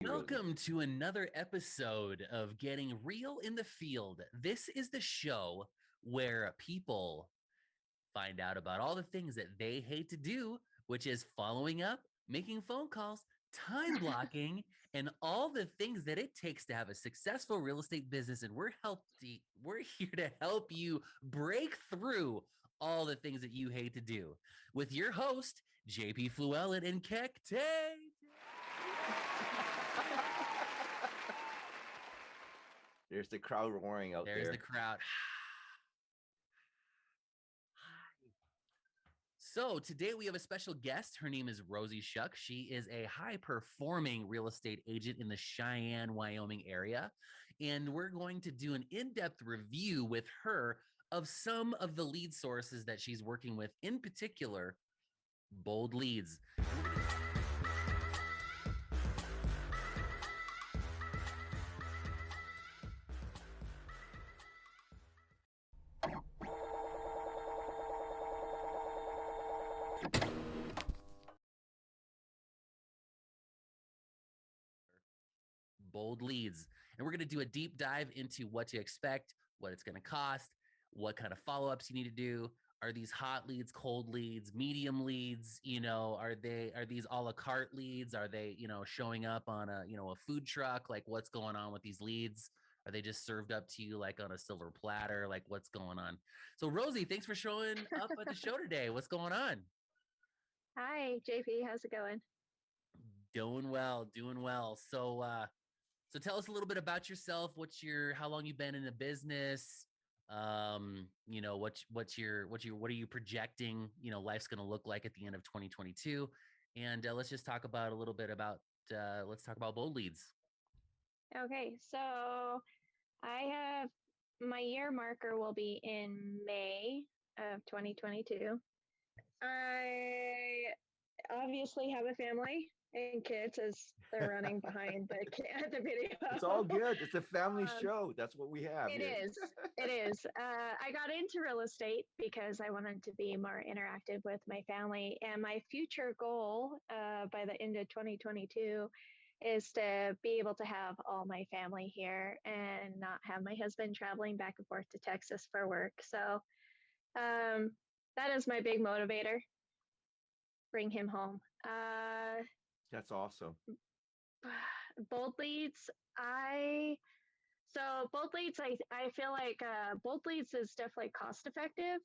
Rosie. Welcome to another episode of Getting Real in the Field. This is the show where people find out about all the things that they hate to do, which is following up, making phone calls, time blocking, and all the things that it takes to have a successful real estate business. And we're here to help you break through all the things that you hate to do with your host, JP Fluellen and Keck Tay. There's the crowd roaring out There's there. the crowd. So today we have a special guest. Her name is Rozy Schoch. She is a high-performing real estate agent in the Cheyenne, Wyoming area. And we're going to do an in-depth review with her of some of the lead sources that she's working with, in particular, bold leads. Bold leads. And we're going to do a deep dive into what to expect, what it's going to cost, what kind of follow-ups you need to do. Are these hot leads, cold leads, medium leads? Are these a la carte leads? Are they, showing up on a food truck? Like, what's going on with these leads? Are they just served up to you like on a silver platter? Like, what's going on? So Rozy, thanks for showing up at the show today. What's going on? Hi, JP. How's it going? Doing well, doing well. So tell us a little bit about yourself. How long you've been in the business? What are you projecting? Life's going to look like at the end of 2022, and let's just talk about a little bit about. Let's talk about bold leads. Okay, so I have my year marker will be in May of 2022. I obviously have a family and kids as they're running behind the video. It's all good. It's a family show. That's what we have. It is. It is. I got into real estate because I wanted to be more interactive with my family. And my future goal by the end of 2022 is to be able to have all my family here and not have my husband traveling back and forth to Texas for work. So that is my big motivator. Bring him home. That's awesome. Bold leads. I feel like bold leads is definitely cost effective.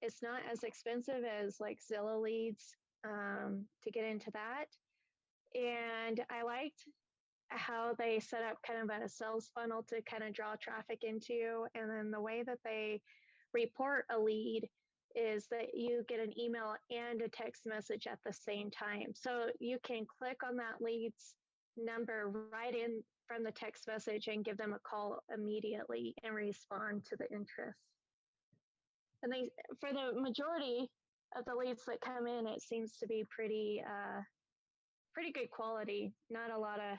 It's not as expensive as like Zillow leads to get into that. And I liked how they set up kind of a sales funnel to kind of draw traffic into. And then the way that they report a lead is that you get an email and a text message at the same time. So you can click on that lead's number right in from the text message and give them a call immediately and respond to the interest. And for the majority of the leads that come in, it seems to be pretty good quality. Not a lot of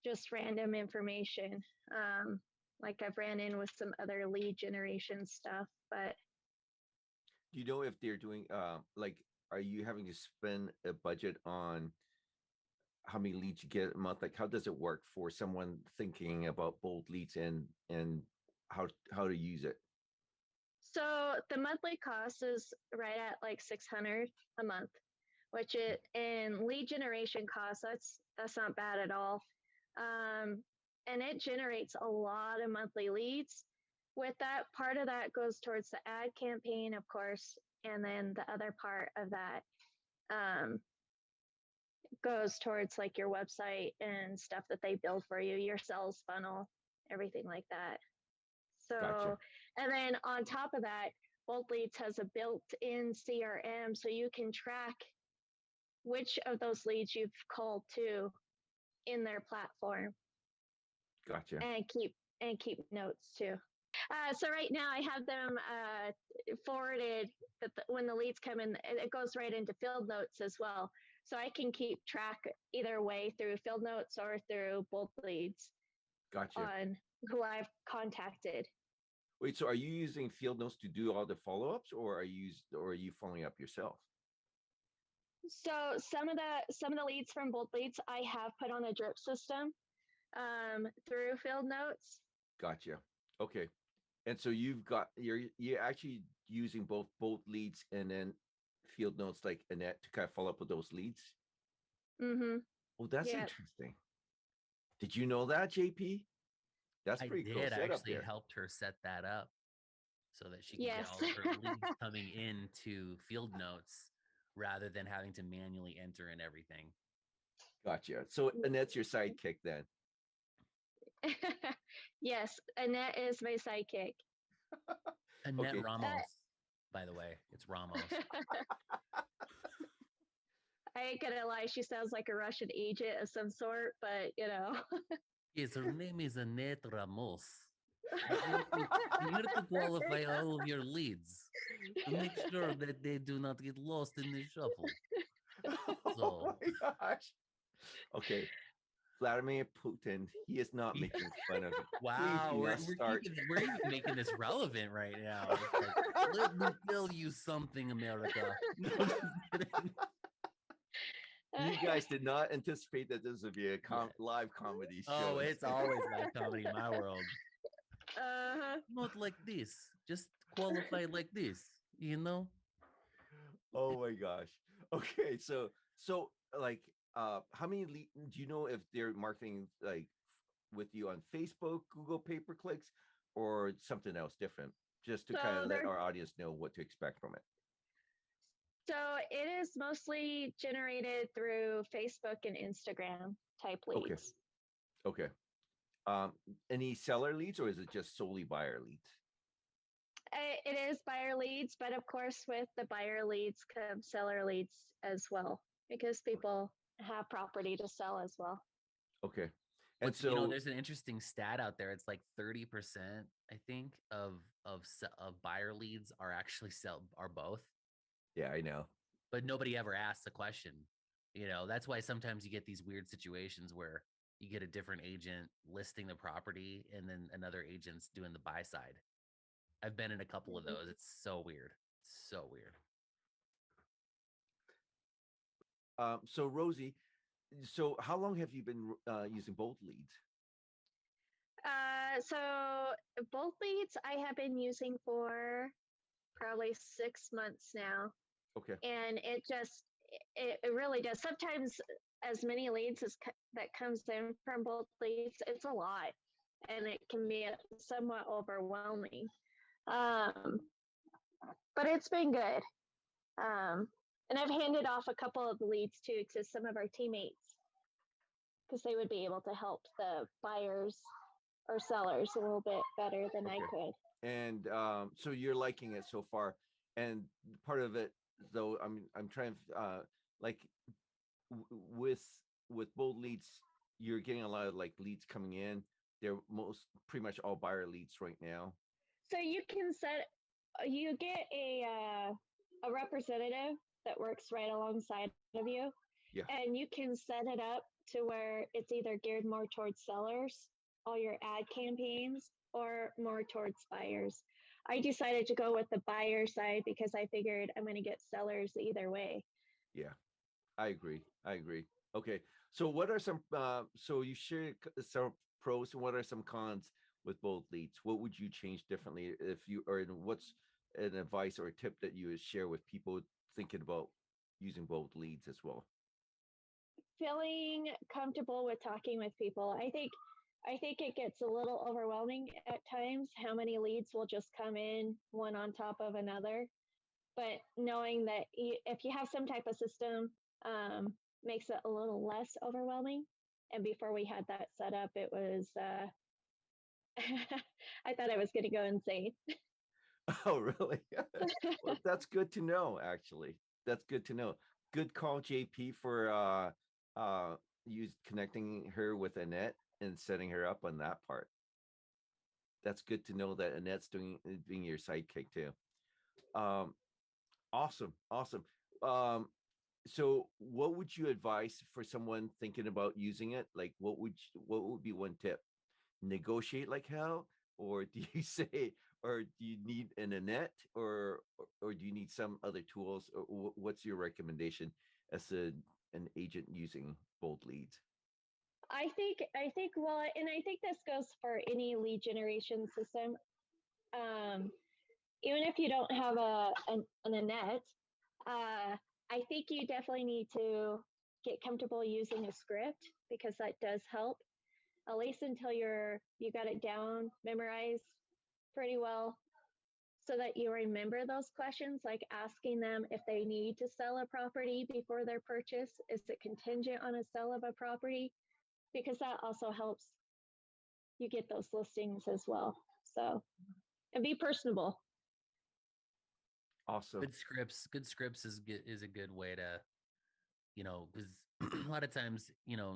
just random information. Like I've ran in with some other lead generation stuff, but. Do you know if they're doing, are you having to spend a budget on how many leads you get a month? Like, how does it work for someone thinking about bold leads and how to use it? So the monthly cost is right at like $600 a month, which in lead generation costs, that's not bad at all. And it generates a lot of monthly leads. With that, part of that goes towards the ad campaign, of course, and then the other part of that goes towards like your website and stuff that they build for you, your sales funnel, everything like that. So, Gotcha. And then on top of that, Bold Leads has a built-in CRM, so you can track which of those leads you've called to in their platform. Gotcha. And keep notes too. So right now I have them forwarded that when the leads come in, it goes right into field notes as well. So I can keep track either way through field notes or through Bold Leads. Gotcha. On who I've contacted. Wait, so are you using field notes to do all the follow-ups, or are you following up yourself? So some of the leads from Bold Leads I have put on a drip system through Field Notes. Gotcha. Okay. And so you're actually using both leads and then field notes like Annette to kind of follow up with those leads. Mm-hmm. Oh, that's Yeah. interesting. Did you know that, JP? That's I pretty cool did. I setup actually there. helped her set that up so that she could get Yes. all of her leads coming into Field Notes rather than having to manually enter in everything. Gotcha. So Annette's your sidekick then. Yes, Annette is my sidekick. Annette Okay. Ramos, by the way, it's Ramos. I ain't gonna lie, she sounds like a Russian agent of some sort, but you know. Yes, her name is Annette Ramos. I'm here to qualify all of your leads to make sure that they do not get lost in the shuffle. Oh So, my gosh. Okay. Vladimir Putin, he is not making fun of it. wow, Please do not start. we're even making this relevant right now. It's like, let me tell you something, America. No, just kidding. You guys did not anticipate that this would be a live comedy show. Oh, it's always live comedy in my world. Uh-huh. Not like this. Just qualify like this, you know? Oh my gosh. Okay, so like how many do you know if they're marketing like with you on Facebook, Google pay-per-clicks, or something else different? Just to So kind of let they're our audience know what to expect from it. so it is mostly generated through Facebook and Instagram type Okay. leads. Okay. Um, any seller leads or is it just solely buyer leads? It is buyer leads, but of course, with the buyer leads come seller leads as well, because people have property to sell as well. Okay. And What's you know, so there's an interesting stat out there. It's like 30%, I think, of buyer leads are actually are both, yeah, I know. but nobody ever asks the question. You know, that's why sometimes you get these weird situations where you get a different agent listing the property and then another agent's doing the buy side. I've been in a couple of those. It's so weird. So weird. So Rosie, so how long have you been using both leads? So both leads I have been using for probably 6 months now, Okay. and it really does. Sometimes as many leads as that comes in from both leads, it's a lot, and it can be somewhat overwhelming. Um, but it's been good. And I've handed off a couple of the leads too to some of our teammates because they would be able to help the buyers or sellers a little bit better than I could. And so you're liking it so far. And part of it, though, I'm trying like with bold leads, you're getting a lot of like leads coming in. They're pretty much all buyer leads right now. So you get a representative that works right alongside of you. Yeah. And you can set it up to where it's either geared more towards sellers, all your ad campaigns, or more towards buyers. I decided to go with the buyer side because I figured I'm going to get sellers either way. Yeah, I agree. Okay. So what are some so you shared some pros and what are some cons with both leads? What would you change differently if you or what's an advice or a tip that you would share with people thinking about using both leads as well? Feeling comfortable with talking with people. I think it gets a little overwhelming at times how many leads will just come in one on top of another. But knowing that if you have some type of system, makes it a little less overwhelming. And before we had that set up, it was, I thought I was going to go insane. Oh, really? Well, that's good to know, actually. That's good to know. Good call, JP, for you connecting her with Annette and setting her up on that part. That's good to know that Annette's being your sidekick too. Um, awesome, awesome. So what would you advise for someone thinking about using it? Like what would be one tip? Negotiate like hell, or do you say or do you need an Annette, or do you need some other tools? Or what's your recommendation as an agent using bold leads? I think well, and I think this goes for any lead generation system. Um, Even if you don't have an Annette, I think you definitely need to get comfortable using a script because that does help, at least until you got it down, memorized pretty well, so that you remember those questions, like asking them if they need to sell a property before their purchase. Is it contingent on a sale of a property? Because that also helps you get those listings as well. So, and be personable. Awesome. Good scripts is a good way to, because a lot of times,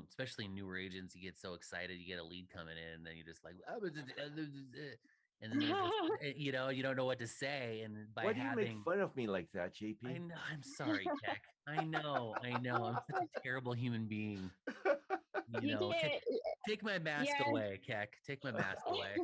especially newer agents, you get so excited, you get a lead coming in, and then you're just like, and then they're just, you don't know what to say. And Why do you make fun of me like that, JP? I know, I'm sorry, Keck. I know. I'm such a terrible human being. Take my mask away, Keck. Take my mask away.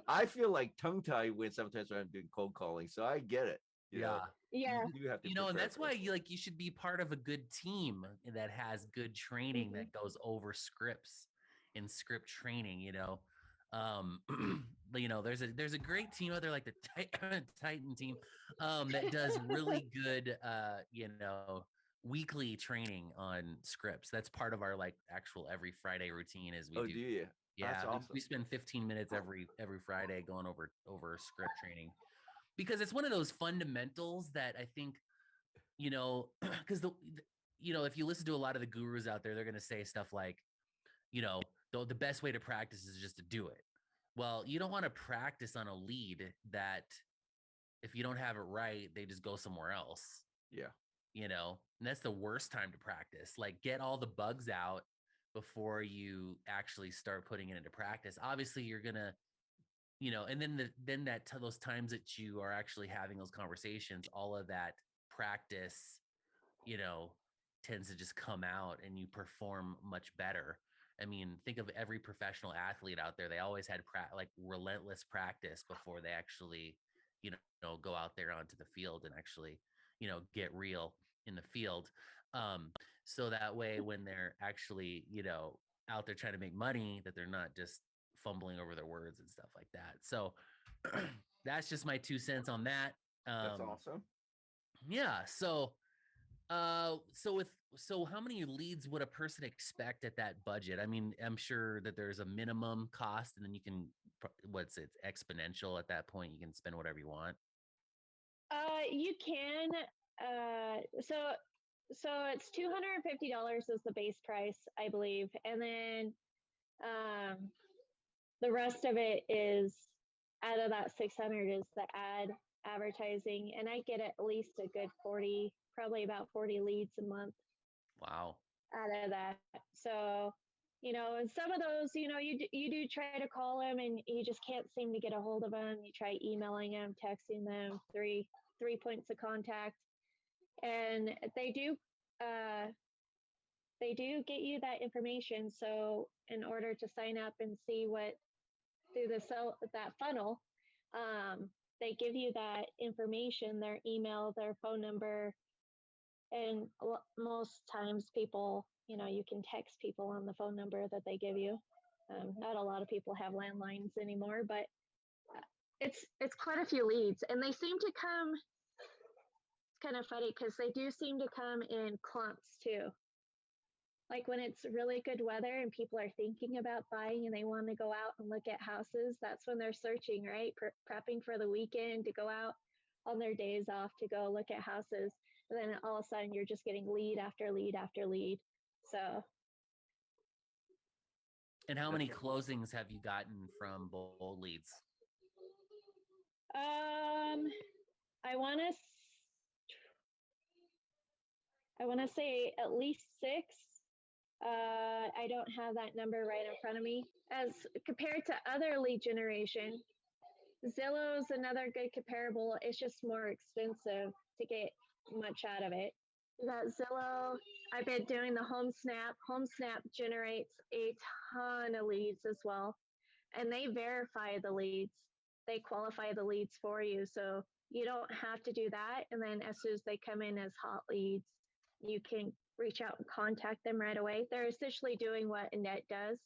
I feel like tongue tied when sometimes when I'm doing cold calling, so I get it. You know, you have to, and that's why you should be part of a good team that has good training that goes over scripts and script training. There's a great team out there like the Titan team that does really good weekly training on scripts. That's part of our actual every Friday routine is we do. Do you? Yeah, that's awesome. We spend 15 minutes every Friday going over script training, because it's one of those fundamentals that I think, because if you listen to a lot of the gurus out there, they're going to say stuff like, the best way to practice is just to do it. Well, you don't want to practice on a lead that if you don't have it right, they just go somewhere else. Yeah. And that's the worst time to practice. Like, get all the bugs out before you actually start putting it into practice. Obviously, you're going to, and then those times that you are actually having those conversations, all of that practice, tends to just come out and you perform much better. I mean, think of every professional athlete out there. They always had relentless practice before they actually, go out there onto the field and actually, get real in the field. So that way, when they're actually, out there trying to make money, that they're not just fumbling over their words and stuff like that. So that's just my 2 cents on that. That's awesome. Yeah. So how many leads would a person expect at that budget? I mean, I'm sure that there's a minimum cost, and then you can, exponential at that point. You can spend whatever you want. You can. So it's $250 is the base price, I believe, and then the rest of it is out of that 600 is the advertising, and I get at least a good 40, probably about 40 leads a month. Wow. Out of that. So, and some of those, you do try to call them and you just can't seem to get a hold of them. You try emailing them, texting them, three points of contact, and they do get you that information. So in order to sign up and see what through that funnel, they give you that information, their email, their phone number, and most times people, you can text people on the phone number that they give you. Not a lot of people have landlines anymore, but it's quite a few leads, and they seem to come. It's kind of funny because they do seem to come in clumps too. Like when it's really good weather and people are thinking about buying and they want to go out and look at houses, that's when they're searching, right? Prepping for the weekend to go out on their days off to go look at houses. And then all of a sudden you're just getting lead after lead after lead. So. And how many closings have you gotten from bold leads? I want to say at least 6. I don't have that number right in front of me. As compared to other lead generation, Zillow's another good comparable. It's just more expensive to get much out of it. You got Zillow. I've been doing the HomeSnap. HomeSnap generates a ton of leads as well, and they verify the leads. they qualify the leads for you. So you don't have to do that. And then as soon as they come in as hot leads, you can reach out and contact them right away. They're essentially doing what Annette does.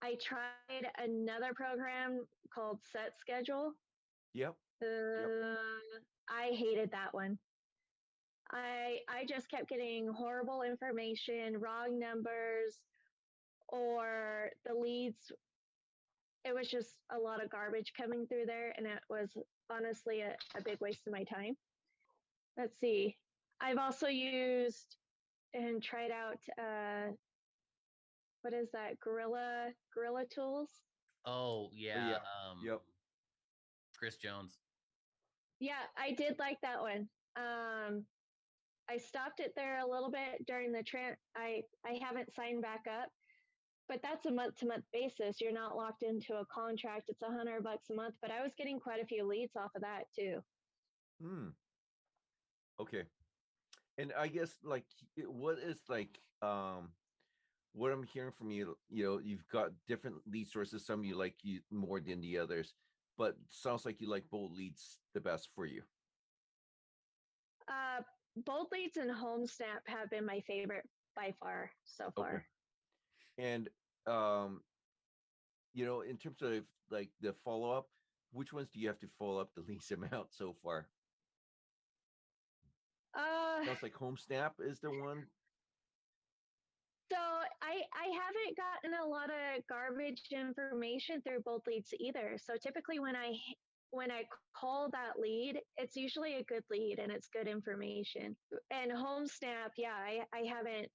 I tried another program called Set Schedule. Yep. I hated that one. I just kept getting horrible information, wrong numbers, or the leads. It was just a lot of garbage coming through there, and it was honestly a big waste of my time. Let's see. I've also used and tried out what is that? Gorilla Tools. Oh yeah. Yep. Chris Jones. Yeah, I did like that one. I stopped it there a little bit during the I haven't signed back up, but that's a month-to-month basis. You're not locked into a contract. It's $100 a month, but I was getting quite a few leads off of that too. Okay. And I guess like what is like what I'm hearing from you, you've got different lead sources. Some you like you more than the others, but sounds like you like bold leads the best for you. Bold leads and HomeSnap have been my favorite by far so far. Okay. And in terms of like the follow-up, which ones do you have to follow up the least amount so far? Sounds like HomeSnap is the one. So I haven't gotten a lot of garbage information through bold leads either. So typically when I call that lead, it's usually a good lead and it's good information. And HomeSnap, yeah, I haven't.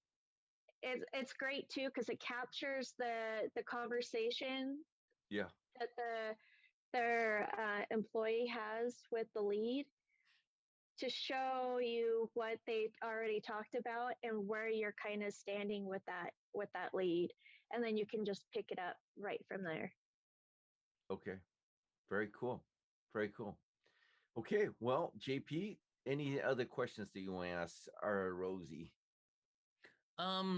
It's great too because it captures the conversation. Yeah. That their employee has with the lead, to show you what they already talked about and where you're kind of standing with that lead, and then you can just pick it up right from there. Okay. Very cool. Very cool. Okay. Well, JP, any other questions that you want to ask our Rozy?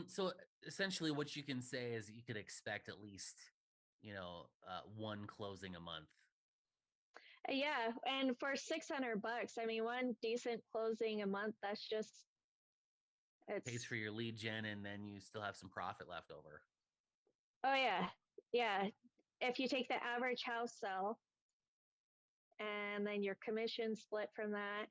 So essentially what you can say is you could expect at least, one closing a month. Yeah, and for $600, I mean, one decent closing a month, that's just pays for your lead gen, and then you still have some profit left over. Oh yeah. If you take the average house sell, and then your commission split from that,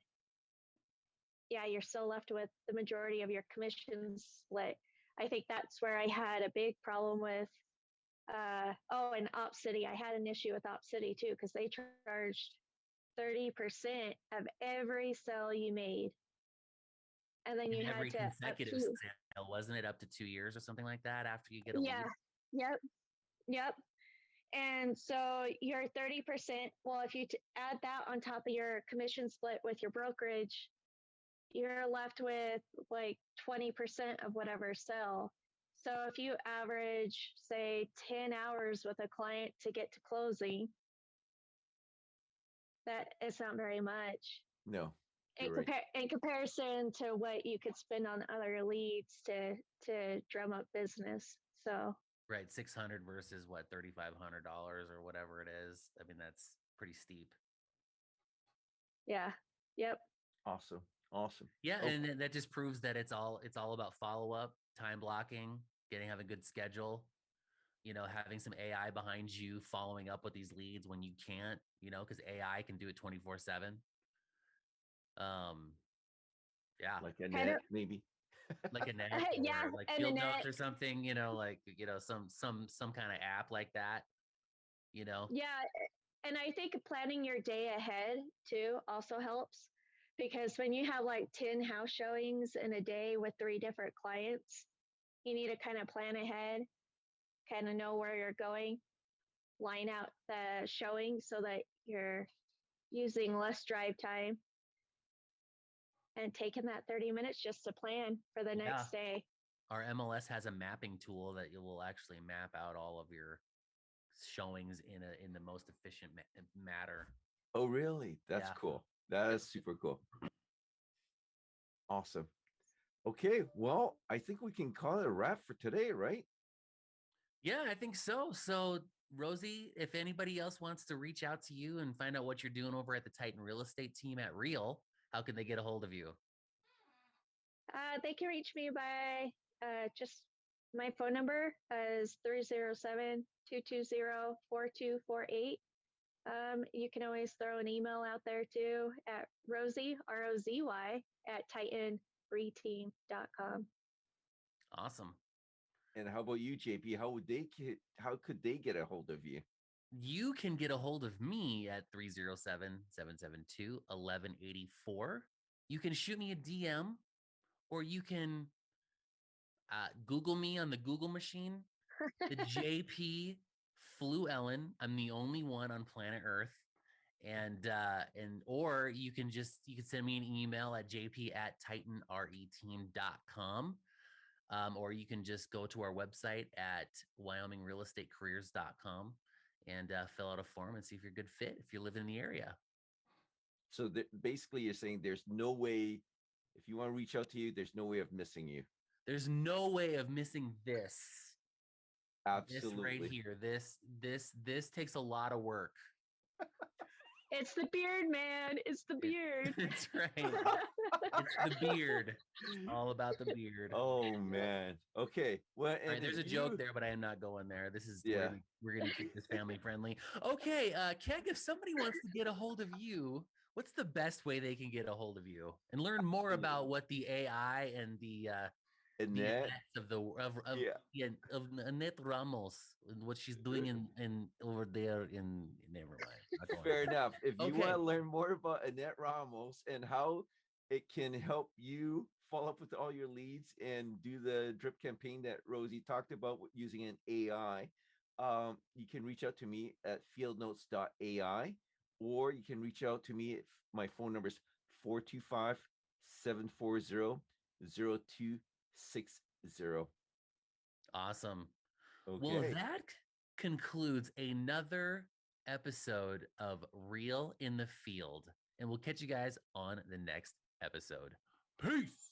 yeah, you're still left with the majority of your commission split. I think that's where I had a big problem with. And Op City. I had an issue with Op City too because they charged 30% of every sale you made, and then you every had to consecutive sale, wasn't it, up to 2 years or something like that after you get a lead? Yep. And so your 30%. Well, if you add that on top of your commission split with your brokerage, you're left with like 20% of whatever sell. So if you average, say, 10 hours with a client to get to closing, that is not very much. No. In comparison to what you could spend on other leads to drum up business. So right, 600 versus what, $3,500 or whatever it is. I mean, that's pretty steep. Yeah. Yep. Awesome. Yeah, and that just proves that it's all about follow-up, time blocking, having a good schedule, having some AI behind you following up with these leads when you can't, because AI can do it 24/7. Yeah, like a net, maybe. Like a net, yeah, like Field Notes or something, some kind of app like that, Yeah, and I think planning your day ahead too also helps, because when you have like 10 house showings in a day with 3 different clients, you need to kind of plan ahead, kind of know where you're going, line out the showing so that you're using less drive time and taking that 30 minutes just to plan for the next day. Our MLS has a mapping tool that you will actually map out all of your showings in the most efficient manner. Oh, really? That's cool. That is super cool. Awesome. Okay, well, I think we can call it a wrap for today, right? Yeah, I think so. So Rosie, if anybody else wants to reach out to you and find out what you're doing over at the Titan Real Estate team at Real, how can they get a hold of you? They can reach me by just my phone number is 307-220-4248. You can always throw an email out there too at Rozy, ROZY, at TitanReteam.com. Awesome. And how about you, JP? How could they get a hold of you? You can get a hold of me at 307-772-1184. You can shoot me a DM, or you can Google me on the Google machine. The JP Flew Ellen. I'm the only one on planet Earth. And or you can send me an email at jp@titanreteam.com. Or you can just go to our website at wyomingrealestatecareers.com and fill out a form and see if you're a good fit if you live in the area. So basically you're saying there's no way, if you want to reach out to you, there's no way of missing you. There's no way of missing this. Absolutely. This right here. This takes a lot of work. It's the beard, man. It's the beard. That's right. It's the beard. It's all about the beard. Oh man. Okay. Well, and right, there's a joke there, but I am not going there. This is we're gonna keep this family friendly. Okay, Keg, if somebody wants to get a hold of you, what's the best way they can get a hold of you and learn more about what the AI and the Annette of Annette Ramos, what she's doing in over there in never mind. Fair enough. If you want to learn more about Annette Ramos and how it can help you follow up with all your leads and do the drip campaign that Rosie talked about using an AI, you can reach out to me at fieldnotes.ai, or you can reach out to me at my phone number is 425-740-0260. Awesome. Okay. Well, that concludes another episode of Real in the Field, and we'll catch you guys on the next episode. Peace.